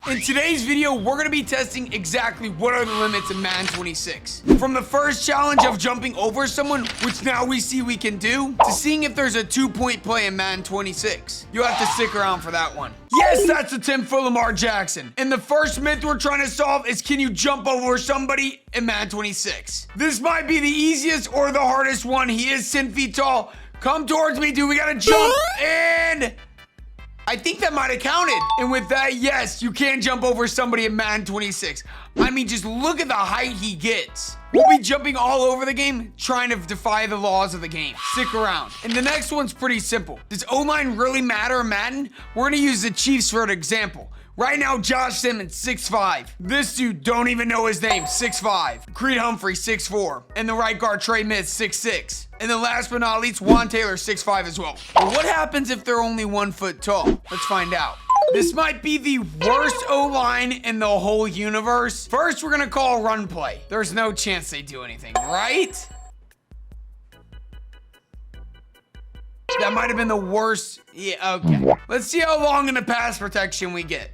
In today's video, we're gonna be testing exactly what are the limits in Madden 26. From the first challenge of jumping over someone, which now we see we can do, to seeing if there's a 2-point play in Madden 26. You'll have to stick around for that one. Yes, that's a 10-foot Lamar Jackson. And the first myth we're trying to solve is, can you jump over somebody in Madden 26? This might be the easiest or the hardest one. He is 10 feet tall. Come towards me, dude. We gotta jump. And I think that might have counted. And with that, yes, you can jump over somebody in Madden 26. I mean, just look at the height he gets. We'll be jumping all over the game, trying to defy the laws of the game. Stick around. And the next one's pretty simple. Does O-line really matter in Madden? We're gonna use the Chiefs for an example. Right now, Josh Simmons, 6'5". This dude, don't even know his name, 6'5". Creed Humphrey, 6'4". And the right guard, Trey Mitz, 6'6". And then last but not least, Juan Taylor, 6'5" as well. But what happens if they're only 1 foot tall? Let's find out. This might be the worst O-line in the whole universe. First, we're gonna call a run play. There's no chance they do anything, right? That might have been the worst. Yeah, okay. Let's see how long in the pass protection we get.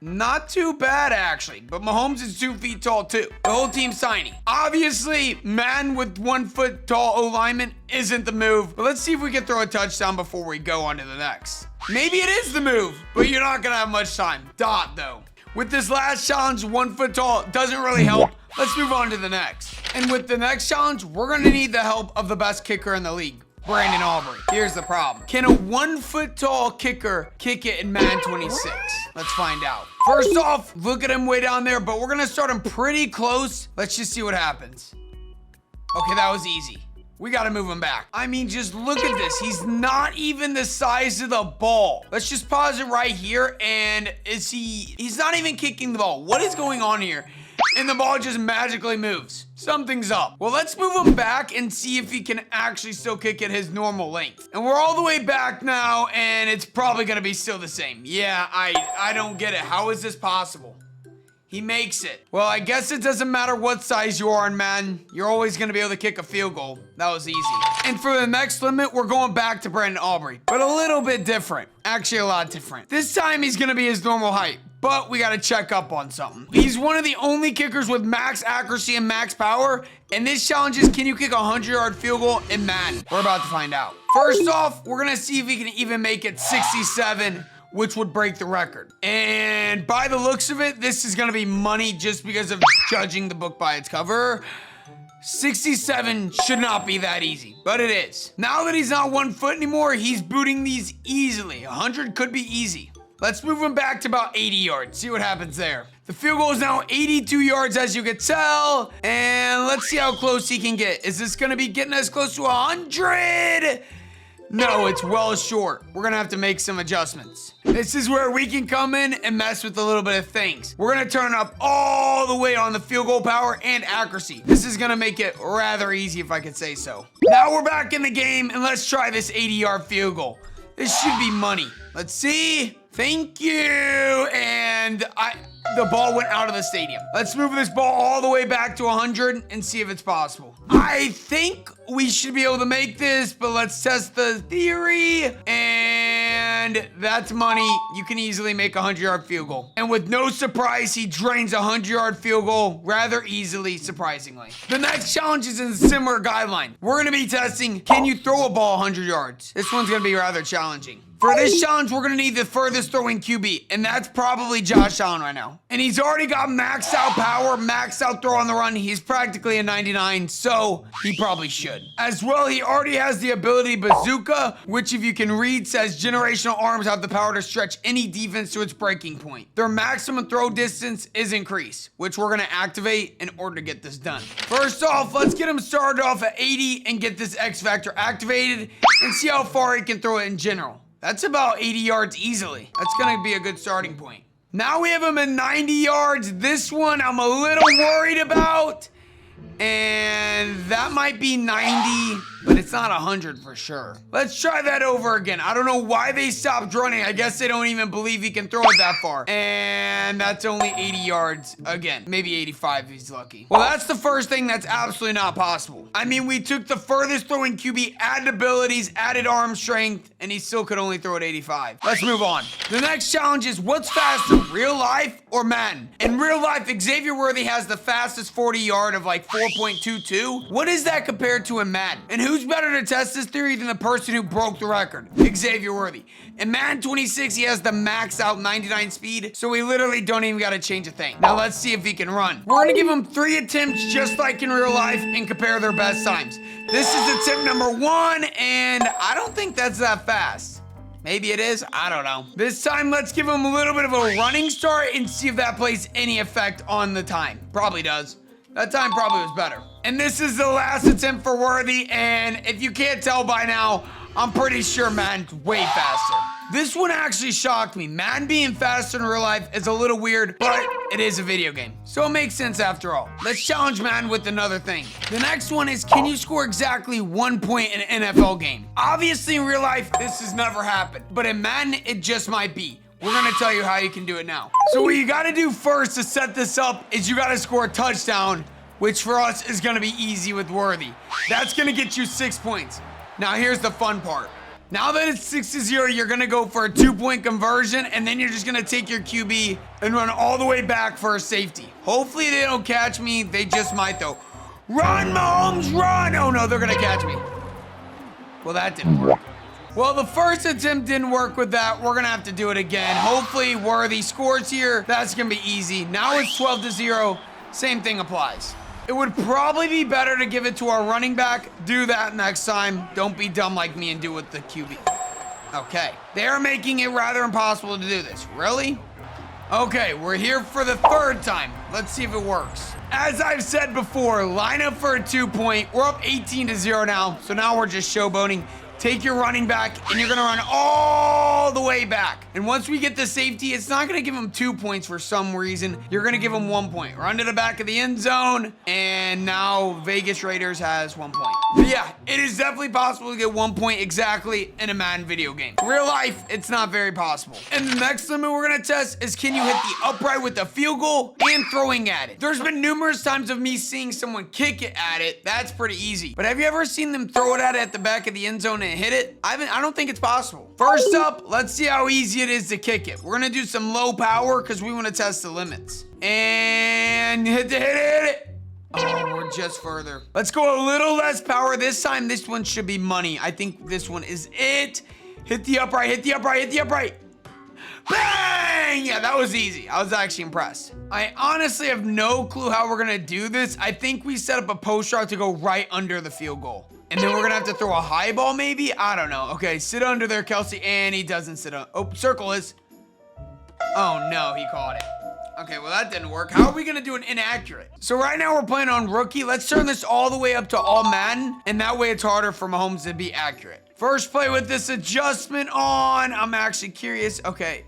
Not too bad, actually, but Mahomes is 2 feet tall, too. The whole team's tiny. Obviously, man with 1 foot tall O-lineman isn't the move, but let's see if we can throw a touchdown before we go on to the next. Maybe it is the move, but you're not gonna have much time. Dot, though. With this last challenge, 1 foot tall doesn't really help. Let's move on to the next. And with the next challenge, we're gonna need the help of the best kicker in the league, Brandon Aubrey. Here's the problem. Can a 1 foot tall kicker kick it in Madden 26? Let's find out. First off, look at him way down there, but we're gonna start him pretty close. Let's just see what happens. Okay, that was easy. We gotta move him back. I mean, just look at this. He's not even the size of the ball. Let's just pause it right here. And he's not even kicking the ball. What is going on here? And the ball just magically moves. Something's up. Well, let's move him back and see if he can actually still kick at his normal length. And we're all the way back now, and it's probably gonna be still the same. Yeah, I don't get it. How is this possible? He makes it. Well, I guess it doesn't matter what size you are in Madden. You're always gonna be able to kick a field goal. That was easy. And for the next limit, we're going back to Brandon Aubrey, but a little bit different. Actually, a lot different. This time, he's gonna be his normal height. But we gotta check up on something. He's one of the only kickers with max accuracy and max power. And this challenge is, can you kick a 100-yard field goal in Madden? We're about to find out. First off, we're gonna see if he can even make it 67, which would break the record. And by the looks of it, this is gonna be money just because of judging the book by its cover. 67 should not be that easy, but it is. Now that he's not 1 foot anymore, he's booting these easily. 100 could be easy. Let's move him back to about 80 yards. See what happens there. The field goal is now 82 yards, as you can tell. And let's see how close he can get. Is this gonna be getting as close to 100? No, it's well short. We're gonna have to make some adjustments. This is where we can come in and mess with a little bit of things. We're gonna turn up all the way on the field goal power and accuracy. This is gonna make it rather easy, if I could say so. Now we're back in the game, and let's try this 80-yard field goal. This should be money. Let's see. Thank you. And the ball went out of the stadium. Let's move this ball all the way back to 100 and see if it's possible. I think we should be able to make this, but let's test the theory. And that's money. You can easily make a 100-yard field goal. And with no surprise, he drains a 100-yard field goal rather easily, surprisingly. The next challenge is in a similar guideline. We're gonna be testing, can you throw a ball 100 yards? This one's gonna be rather challenging. For this challenge, we're gonna need the furthest throwing QB, and that's probably Josh Allen right now. And he's already got maxed out power, maxed out throw on the run. He's practically a 99, so he probably should. As well, he already has the ability Bazooka, which if you can read, says generational arms have the power to stretch any defense to its breaking point. Their maximum throw distance is increased, which we're gonna activate in order to get this done. First off, let's get him started off at 80 and get this X Factor activated and see how far he can throw it in general. That's about 80 yards easily. That's gonna be a good starting point. Now we have him at 90 yards. This one I'm a little worried about. And that might be 90. but it's not 100 for sure. Let's try that over again. I don't know why they stopped running. I guess they don't even believe he can throw it that far. And that's only 80 yards again. Maybe 85 if he's lucky. Well, that's the first thing that's absolutely not possible. I mean, we took the furthest throwing QB, added abilities, added arm strength, and he still could only throw it 85. Let's move on. The next challenge is what's faster, real life or Madden? In real life, Xavier Worthy has the fastest 40 yard of like 4.22. What is that compared to in Madden? And who's better to test this theory than the person who broke the record? Xavier Worthy. In Madden 26, he has the max out 99 speed, so we literally don't even gotta change a thing. Now let's see if he can run. We're gonna give him 3 attempts just like in real life and compare their best times. This is attempt number 1, and I don't think that's that fast. Maybe it is, I don't know. This time, let's give him a little bit of a running start and see if that plays any effect on the time. Probably does. That time probably was better. And this is the last attempt for Worthy, and if you can't tell by now, I'm pretty sure Madden's way faster. This one actually shocked me. Madden being faster in real life is a little weird, but it is a video game, so it makes sense after all. Let's challenge Madden with another thing. The next one is, can you score exactly 1 point in an NFL game? Obviously, in real life, this has never happened, but in Madden, it just might be. We're gonna tell you how you can do it now. So what you gotta do first to set this up is you gotta score a touchdown, which for us is gonna be easy with Worthy. That's gonna get you 6 points. Now here's the fun part. Now that it's 6-0, you're gonna go for a 2-point conversion, and then you're just gonna take your QB and run all the way back for a safety. Hopefully they don't catch me. They just might though. Run, Mahomes, run! Oh no, they're gonna catch me. Well, that didn't work. Well, the first attempt didn't work with that. We're gonna have to do it again. Hopefully Worthy scores here. That's gonna be easy. Now it's 12-0. Same thing applies. It would probably be better to give it to our running back. Do that next time. Don't be dumb like me and do it with the QB. Okay. They're making it rather impossible to do this. Really? Okay, we're here for the 3rd time. Let's see if it works. As I've said before, line up for a 2-point. We're up 18-0 now, so now we're just showboating. Take your running back, and you're gonna run all the way back. And once we get the safety, it's not gonna give him 2 points for some reason. You're gonna give him 1 point. Run to the back of the end zone, and now Vegas Raiders has 1 point. But yeah, it is definitely possible to get 1 point exactly in a Madden video game. Real life, it's not very possible. And the next limit we're gonna test is, can you hit the upright with the field goal and throwing at it? There's been numerous times of me seeing someone kick it at it. That's pretty easy. But have you ever seen them throw it at the back of the end zone and hit it? I don't think it's possible. First up, let's see how easy it is to kick it. We're gonna do some low power because we want to test the limits. And hit it. Oh, we're just further. Let's go a little less power this time. This one should be money. I think this one is it. Hit the upright, hit the upright, hit the upright. Bang! Yeah, that was easy. I was actually impressed. I honestly have no clue how we're gonna do this. I think we set up a post route to go right under the field goal. And then we're gonna have to throw a high ball maybe? I don't know. Okay, sit under there, Kelsey. And he doesn't sit on. Oh, circle is. Oh no, he caught it. Okay, well that didn't work. How are we gonna do an inaccurate? So right now we're playing on rookie. Let's turn this all the way up to all Madden. And that way it's harder for Mahomes to be accurate. First play with this adjustment on. I'm actually curious. Okay.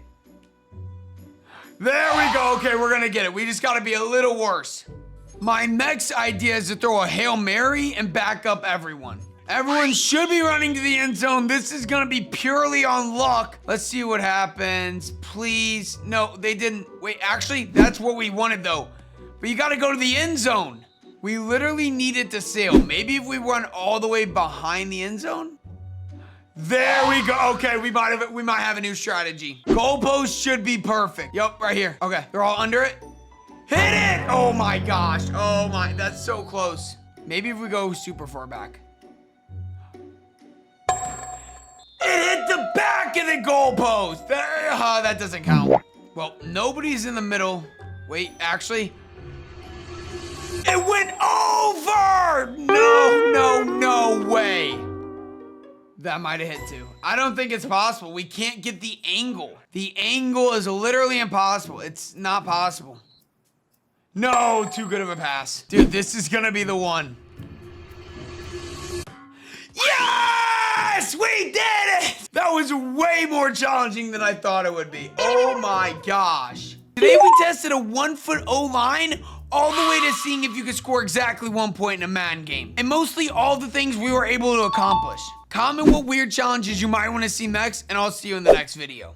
There we go. Okay, we're gonna get it. We just gotta be a little worse. My next idea is to throw a Hail Mary and back up everyone. Everyone should be running to the end zone. This is gonna be purely on luck. Let's see what happens. Please. No, they didn't. Wait, actually, that's what we wanted though. But you gotta go to the end zone. We literally need it to sail. Maybe if we run all the way behind the end zone? There we go. Okay, we might have a new strategy. Goalpost should be perfect. Yup, right here. Okay, they're all under it. Hit it! Oh my gosh. Oh my, that's so close. Maybe if we go super far back. It hit the back of the goalpost. That doesn't count. Well, nobody's in the middle. Wait, actually. It went over! No way. That might have hit too. I don't think it's possible. We can't get the angle. The angle is literally impossible. It's not possible. No, too good of a pass. Dude, this is gonna be the one. Yes! We did it! That was way more challenging than I thought it would be. Oh my gosh. Today we tested a 1 foot O-line all the way to seeing if you could score exactly 1 point in a Madden game. And mostly all the things we were able to accomplish. Comment what weird challenges you might want to see next, and I'll see you in the next video.